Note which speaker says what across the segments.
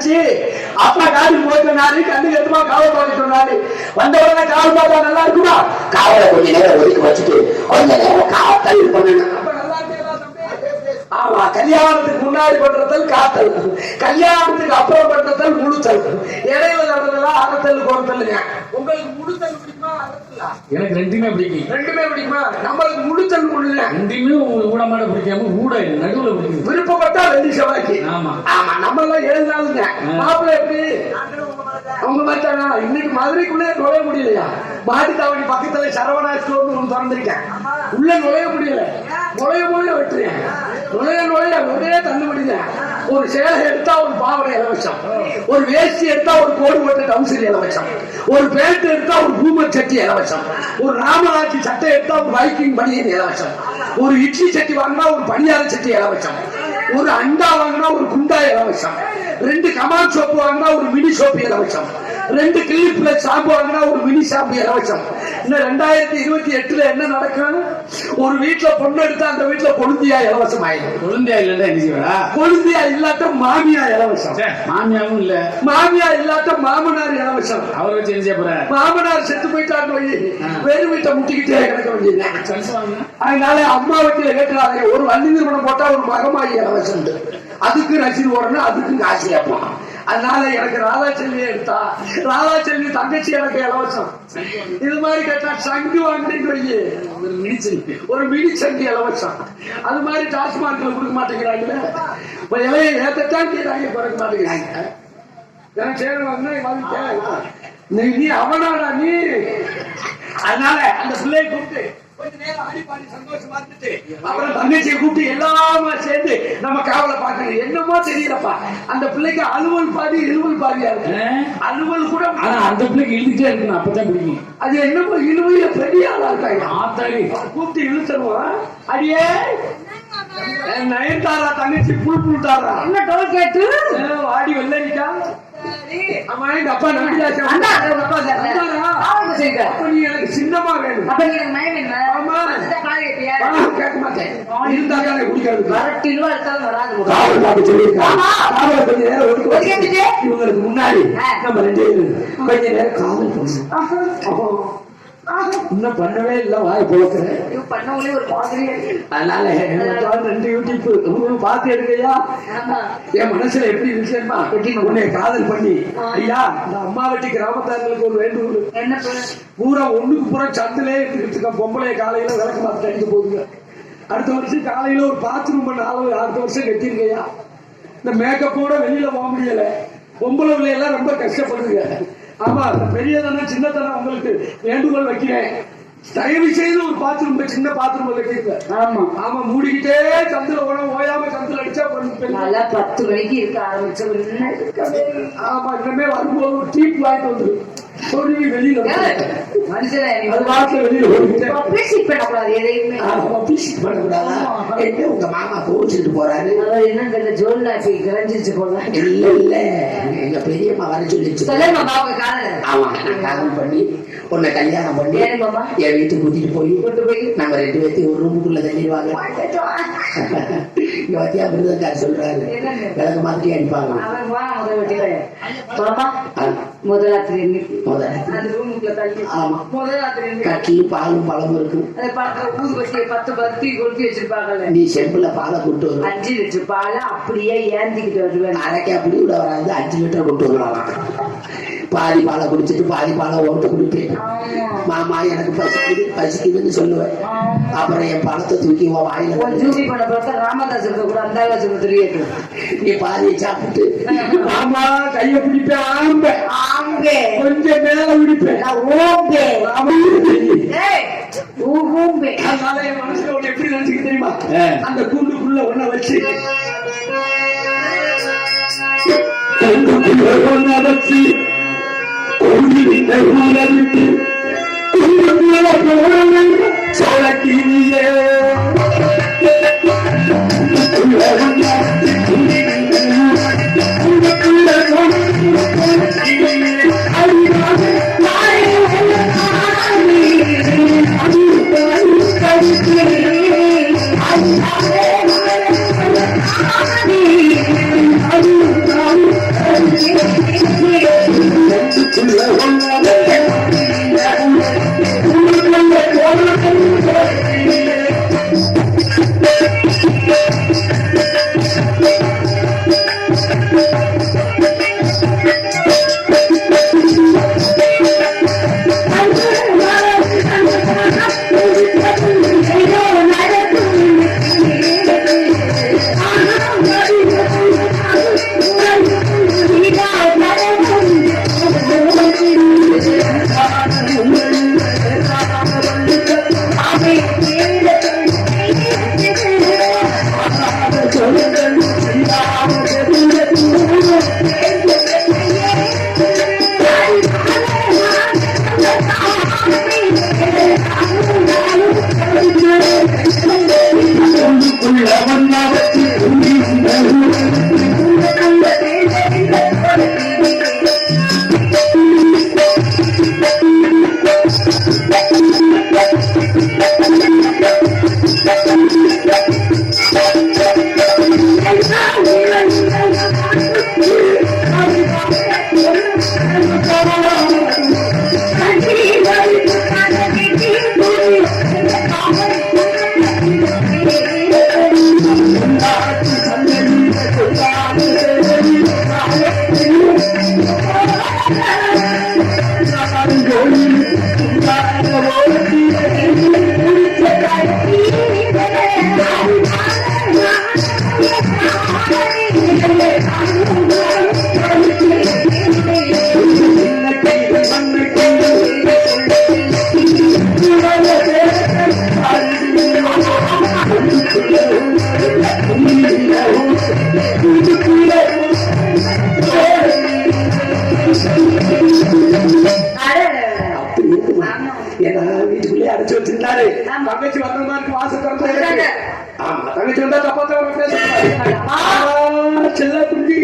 Speaker 1: வந்துச்சு. அப்பா காடு போயிட்டு கண்ணு கட்டுமா காவல் பார்க்க சொன்னாரு. வந்த உடனே காவல் பார்த்தா நல்லா இருக்குமா? காவலை கொஞ்ச நேரம் ஒதுக்கி வச்சுட்டு கொஞ்ச நேரம் காவல் பண்ணணும். ஆமா, கல்யாணத்துக்கு முன்னாடி பண்றதல் காத்தல், கல்யாணத்துக்கு அப்புறம் பண்றதல் முழுத்தல், இடையில நடந்ததெல்லாம் அறத்தல் கோர்த்தல்ங்க. உங்களுக்கு முழுத்தல் பிடிக்குமா அறத்தலா?
Speaker 2: எனக்கு ரெண்டுமே பிடிக்கும்.
Speaker 1: ரெண்டுமே பிடிக்குமா? நம்மளுக்கு முழுத்தல் முடியல.
Speaker 2: ரெண்டுமே ஊடமாட பிடிக்காம ஊட நடுவுல பிடிக்கும்.
Speaker 1: விருப்பப்பட்டா வெள்ளி செவ்வாய்க்கு. ஆமா ஆமா, நம்ம எல்லாம் 7 நாளுங்க. மாப்பிள்ளை எப்படி அவங்க மாட்டானா? இன்னைக்கு மதுரைக்குள்ளே நுழைய முடியலையா? மாட்டுத்தாவணி பக்கத்துல சரவணா ஸ்டோர்னு ஒண்ணு திறந்திருக்கேன். உள்ள நுழைய முடியல. நுழைய வெட்டுறேன். நுழைய ஒரே தள்ளுபடிங்க. ஒரு சேலை எடுத்தா ஒரு பாவனை இலவசம், ஒரு வேஷ்டி எடுத்தா ஒரு கோடு போட்ட டவுசர் இலவசம், ஒரு பேண்ட் எடுத்தா ஒரு பூமர் சட்டி இலவசம், ஒரு ராமராட்சி சட்டை எடுத்தா ஒரு வைக்கிங் பனியன் இலவசம், ஒரு இட்லி சட்டி வாங்கினா ஒரு பணியார சட்டி இலவசம், ஒரு அண்டா வாங்கினா ஒரு குண்டா இலவசம், 2 கமான் சோப்பு வாங்கினா ஒரு மினி சோப்பு இலவசம், 2 கிளிப்ல ஷாம்பு வாங்கினா ஒரு மினி ஷாம்பு இலவசம். இன்னும் 2028 என்ன நடக்கும்? ஒரு வீட்டுல பொண்ணு எடுத்தா அந்த வீட்டுல கொழுந்தியா இலவசம் ஆயிடும்.
Speaker 2: கொழுந்தியா இல்ல என்ன செய்வா?
Speaker 1: கொழுந்தியா இல்லாட்ட மாமியா இலவசம்.
Speaker 2: மாமியாவும் இல்ல.
Speaker 1: மாமியா இல்லாட்ட மாமனார் இலவசம்.
Speaker 2: அவரை வச்சு என்ன செய்ய போற?
Speaker 1: மாமனார் செத்து போயிட்டாங்க, வெறும் வீட்டை முட்டிக்கிட்டே கிடக்க வேண்டியது. அதனால அம்மா வீட்டுல கேட்கிறாங்க, ஒரு வள்ளி நிறுவனம் போட்டா ஒரு மகமாயி இலவசம். அதுக்கு ரசீது போடணும், அதுக்கு காசு கேட்பான். அதனால எனக்கு ராதாச்செல்வியை எடுத்தா ராதாச்செல்வி தங்கச்சி எனக்கு இலவசம். இது மாதிரி கேட்டா சங்கு வாங்கிட்டு ஒரு மினி சங்கு இலவசம். அது மாதிரி டாஸ்மார்க்ல கொடுக்க மாட்டேங்கிறாங்க. இலையை ஏத்தான் கேட்கிறாங்க, குறைக்க மாட்டேங்கிறாங்க. எனக்கு சேர் வாங்கினா நீ அவனாடா நீ. அதனால அந்த பிள்ளையை கூப்பிட்டு கொஞ்ச நேரம் ஆடிப்பாடி சந்தோஷமா இருந்துட்டு அப்புறம் தங்கச்சியை கூப்பிட்டு எல்லாமே சேர்ந்து நம்ம காவலை பார்க்கணும். என்னமோ தெரியலப்பா, அந்த பிள்ளைக்கு அலுவல் பாதி இழுவல் பாதியா இருக்கு. அலுவல் கூட
Speaker 2: அந்த பிள்ளைக்கு இழுத்துட்டே இருக்கணும், அப்பதான் பிடிக்கும்.
Speaker 1: அது என்னமோ இழுவையில பெரிய ஆளா இருக்காங்க.
Speaker 2: ஆத்தாடி
Speaker 1: கூப்பிட்டு இழுத்தருவோம். அடியே நயன்தாரா தங்கச்சி புல்தாரா
Speaker 3: என்ன டோல் கேட்டு
Speaker 1: வாடி வெள்ளரிக்கா. ஆமா, எங்க அப்பா நம்பியாச்சு. நீ எனக்கு சின்னமா வேணும். ஆமா, கேட்க மாட்டேன். இருந்தா தானே குடிக்கிறது. இவங்களுக்கு முன்னாடி நம்ம 2 கொஞ்ச நேரம் காவல் பண்ணுவோம். இன்னும் பண்ணவே இல்லை, வாய் போக்குறேன். அதனால 2 யூடியூப் பார்த்து எடுக்கையா. என் மனசுல எப்படி விஷயமா உன்னை காதல் பண்ணி ஐயா, இந்த அம்மா வெட்டி கிராமத்தார்களுக்கு ஒரு வேண்டுகோள்.
Speaker 3: என்ன
Speaker 1: பூரா ஒண்ணுக்கு பூரா சந்திலே இருக்க பொம்பளைய காலையில விளக்கு பார்த்து அடிக்க போகுதுங்க. அடுத்த வருஷம் காலையில ஒரு பாத்ரூம் பண்ண அடுத்த வருஷம் கட்டிருக்கையா. இந்த மேக்கப்போட வெளியில போக முடியல. பொம்பளை எல்லாம் ரொம்ப கஷ்டப்படுதுங்க. ஆமா, பெரியதானே சின்னதானே உங்களுக்கு வேண்டுகோள் வைக்கிறேன். தயவு செய்து ஒரு பாத்ரூம், சின்ன பாத்ரூம் வைக்கிறீங்க. ஆமா ஆமா, மூடிக்கிட்டே சந்தில ஓயாம சந்தில அடிச்சா
Speaker 3: 10 மணிக்கு இருக்க ஆரம்பிச்ச.
Speaker 1: ஆமா, இனிமே வரும்போது ஒரு டீப் வாங்கிட்டு வந்துரு. வெளியில உங்க மாமா கோச்சிட்டு போறாரு.
Speaker 3: என்ன ஜோல்ல
Speaker 1: இல்ல இல்ல, எங்க பெரியம்மா வர சொல்லிச்சு. ஆமா, நான் காதல் பண்ணி உன்னை கல்யாணம் பண்ணி என் வீட்டுக்கு கூட்டிட்டு போய் நம்ம 2 பேர்த்தையும் ஒரு ரூமுக்குள்ள தள்ளிடுவாங்க. இங்க வத்தியா மிருதங்கார் சொல்றாரு, விளக்கு மாதிரி அடிப்பாங்க. கட்டிலும் பாலும் பழமும் இருக்கு. நீ செம்புல பாலை கொண்டு வரும்.
Speaker 3: 5 லிட்டர் பாலை அப்படியே ஏந்திக்கிட்டு வருவேன்.
Speaker 1: அரைக்க அப்படி கூட வராது, 5 லிட்டர் கொண்டு வருவாங்க. பாதி பாலை குடிச்சிட்டு பாதி பாலை ஓட்டு குடிப்பேன். மாமா எனக்கு பசிக்குதுன்னு சொல்லுவேன். அப்புறம் என் பழத்தை தூக்கி வாயில
Speaker 3: ராமதாஸ் கூட அந்த தெரியாது.
Speaker 1: நீ பாதியை சாப்பிட்டு மாமா கைய பிடிப்பேன். கொஞ்சம் மேல பிடிப்பேன். அதனால என் மனசுல ஒண்ணு எப்படி நினைச்சுக்க தெரியுமா? அந்த கூண்டுக்குள்ள ஒன்ன வச்சு சோழக்கிலே தங்கச்சி வச்சிருந்தாரு தங்கச்சி வந்த மாதிரி வாசல் திறந்து ஆமா தங்கச்சி வந்தா தப்பா தவிர பேச செல்ல குட்டி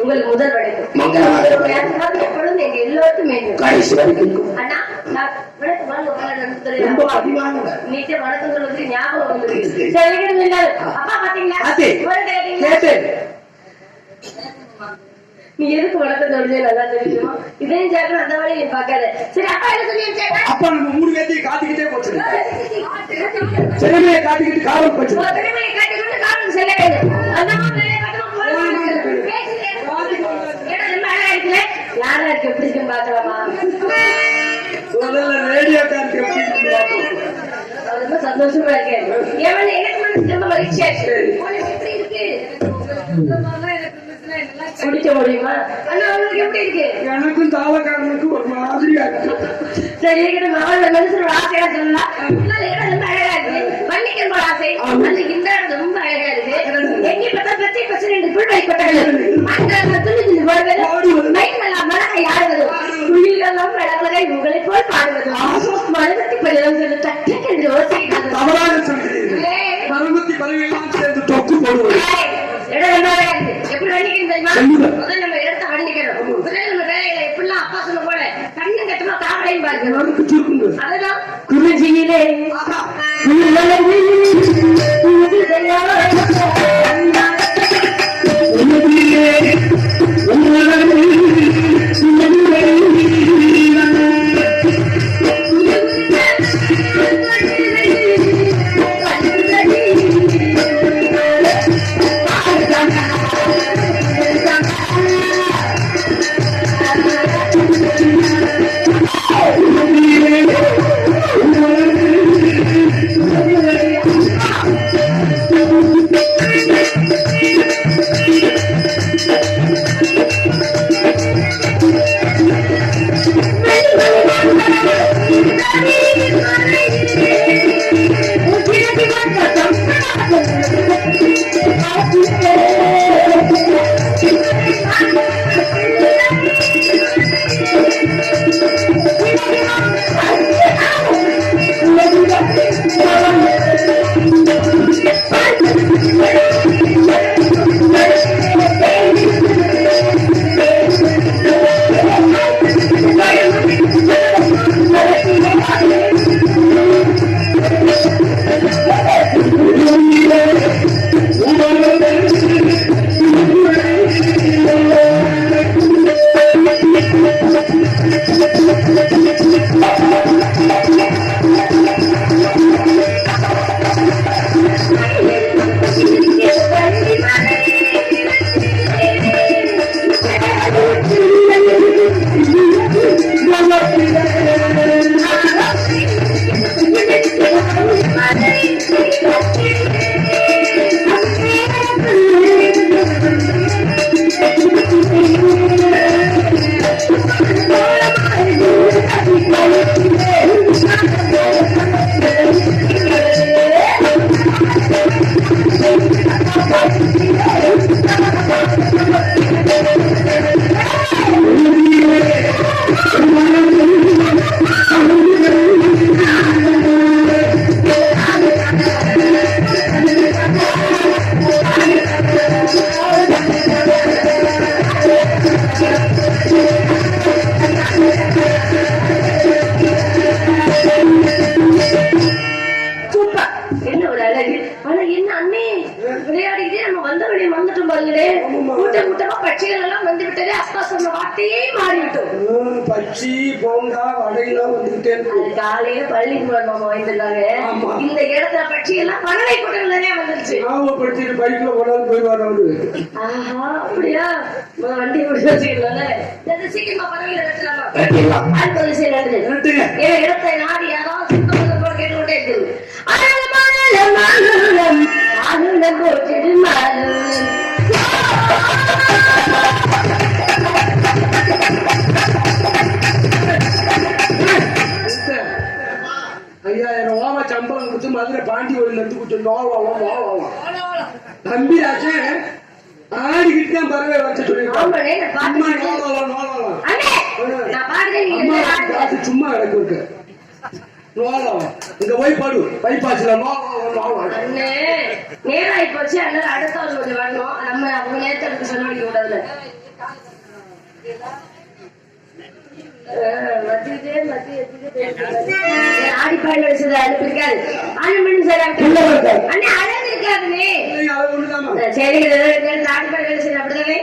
Speaker 3: உங்களுக்கு முதல் வணக்கம். எப்பொழுதும் எங்க எல்லோருக்கும் நீட்டே வணக்கம் சொல்வது ஞாபகம் வந்து அப்பா பாத்தீங்களா நீ எதுக்கு வணக்கம் சொல்றது நல்லா தெரியுமா? இதையும் சேர்க்கணும் அந்த வழியை நீ பாக்காத. சரி அப்பா என்ன சொல்லி
Speaker 1: அப்பா நம்ம மூணு பேர்த்தையும் காட்டிக்கிட்டே போச்சு சிறுமையை காட்டிக்கிட்டு காவல் போச்சு
Speaker 3: சிறுமையை காட்டிக்கிட்டு காவல் செல்ல வேண்டும். அந்த மாதிரி யாரா இருக்கு எப்படி இருக்குன்னு பாக்கலாமா?
Speaker 1: ரேடியோ கார்டு
Speaker 3: ரொம்ப சந்தோஷமா இருக்கேன். எனக்கு ரொம்ப மகிழ்ச்சியா இருக்கு. குடிக்க முடியுமா? ஆனா அவங்களுக்கு எப்படி இருக்கு?
Speaker 1: எனக்கும் தாளக்காரனுக்கு ஒரு மாதிரியா இருக்கு.
Speaker 3: சரி மனுஷனோட ஆசையா சொல்லலாம். ரொம்ப அழகா இருக்கு. மன்னிக்கன் போல ஆசை அந்த இந்த ரொம்ப அழகா இருக்கு. எங்க பார்த்தா பச்சை பச்சை ரெண்டு புல் வைப்பட்டாங்க. குயிலெல்லாம் அழகை உங்களை போல் பாடுவது மனசத்தி பரிதம் சொல்லி தட்டென்று யோசிக்கிறது.
Speaker 1: தவறாக சொல்கிறீர்கள். மரபத்தி பறவையெல்லாம் சேர்ந்து தொக்கு போடுவது
Speaker 3: எப்படி வண்டிக்கணும் தெரியுமா? முதல்ல நம்ம இடத்த வண்டிக்கணும். முதல்ல நம்ம வேலைகளை எப்படிலாம் அப்பா சொன்ன போல கண்ணு கட்டமா காவலையும் பாருங்க. அதுதான் குருஜியிலே
Speaker 1: பச்சி போண்டா வடையெல்லாம் வந்துகிட்டே இருக்கு.
Speaker 3: காலையில பள்ளிக்கூடம் வாங்கிருந்தாங்க. இந்த இடத்துல பட்சி எல்லாம் பறவை கூட்டங்கள் நிறைய வந்துருச்சு.
Speaker 1: படிச்சுட்டு பைக்ல போனாலும் போய் வரவரு.
Speaker 3: ஆஹா அப்படியா? வண்டி வச்சுக்கல சீக்கிரமா பறவைகளை வச்சிடலாம். இடத்தை நாடி யாராவது சுத்தம் கேட்டுக்கொண்டே இருக்குது.
Speaker 1: ₹5000 சம்பளம் கொடுத்து மதுரை பாண்டி வழியில இருந்து கொஞ்சம் தம்பி ஆச்சு ஆடிக்கிட்டு தான் பறவை வச்ச சொல்லிருக்காங்க. சும்மா கிடக்கு இங்க போய் பாடு பைப்பாச்சுல
Speaker 3: நேராகி போச்சு. அதனால அடுத்தவங்க கொஞ்சம் வரணும். நம்ம அவங்க நேரத்துக்கு சொல்ல வேண்டிய கூடாதுல. ஆடிப்பாடு வச்சது அழுப்பு இருக்காது. அழகு இருக்காதுமே. சரி ஆடிப்பாடு வச்சது அப்படிதானே.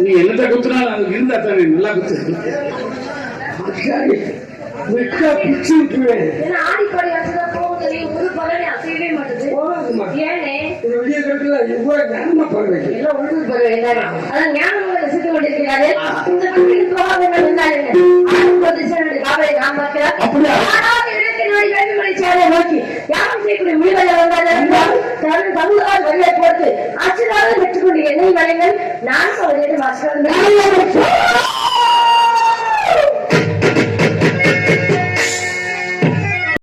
Speaker 2: நீ என்னத்த குத்துனாலும் அது இருந்தா தானே நல்லா குத்து.
Speaker 1: வெட்டா பிச்சு விட்டுருவேன்.
Speaker 3: ஏன்னா ஆடிப்பாடி அசுதான் போகுது, ஒரு பகலே அசையவே மாட்டேது. ஏனே
Speaker 1: இந்த விடிய கருத்துல இவ்வளவு ஞானமா பண்றீங்க.
Speaker 3: எல்லாம் உள்ளூர் பகல் என்ன அதான் ஞானம் ரசித்து கொண்டிருக்கிறாரு. இந்த பகுதியில் போகாதவங்க இருந்தாருங்க காவலை நாம் பார்க்கிறார். நோக்கி யாரும் செய்யக்கூடிய முடிவுகளை வந்தாலும் தமிழால் வழியை போட்டு ஆட்சியாளர் பெற்றுக் கொண்டு எண்ணெய் வரைகள் நான் சொல்லிட்டு